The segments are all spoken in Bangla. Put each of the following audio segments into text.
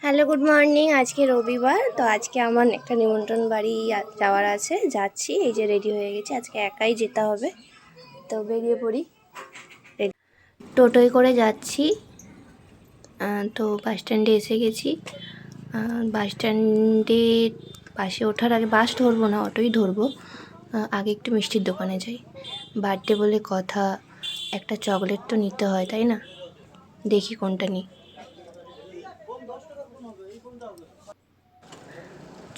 Hello, good morning. আজকে রবিবার, তো আজকে আমার একটা নিমন্ত্রণ বাড়ি যাওয়ার আছে, যাচ্ছি। এই যে রেডি হয়ে গেছি, আজকে একাই যেতে হবে, তো বেরিয়ে পড়ি। টোটোয় করে যাচ্ছি। তো বাস স্ট্যান্ডে এসে গেছি। বাস স্ট্যান্ডে বাসে ওঠার আগে বাস ধরবো না, অটোই ধরবো। আগে একটু মিষ্টির দোকানে যাই, বার্থডে বলে কথা, একটা চকলেট তো নিতে হয়, তাই না? দেখি কোনটা নিই।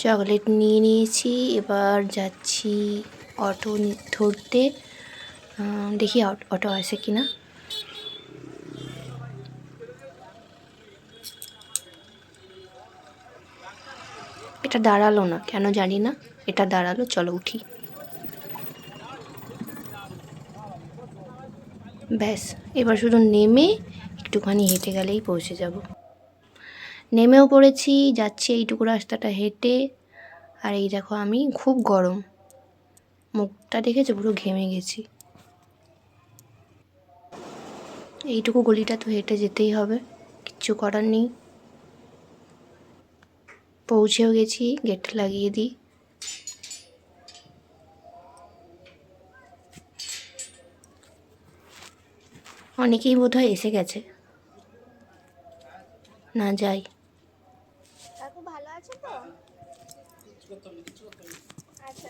চকলেট নিয়ে নিয়েছি, এবার যাচ্ছি অটো ধরতে। দেখি অটো আসে কিনা। এটা দাঁড়ালো না কেন জানি না, এটা দাঁড়ালো, চলো উঠি। ব্যাস, এবার শুধু নেমে একটুখানি হেঁটে গেলেই পৌঁছে যাব। নেমেও পড়েছি, যাচ্ছি এইটুকু রাস্তাটা হেঁটে। আর এই দেখো, আমি খুব গরম, মুখটা দেখেছো, পুরো ঘেমে গেছি। এইটুকু গলিটা তো হেঁটে যেতেই হবে, কিচ্ছু করার নেই। পৌঁছেও গেছি, গেট লাগিয়ে দিই। অনেকেই বোধহয় এসে গেছে, না যাই। কাকু ভালো আছে তো? আচ্ছা।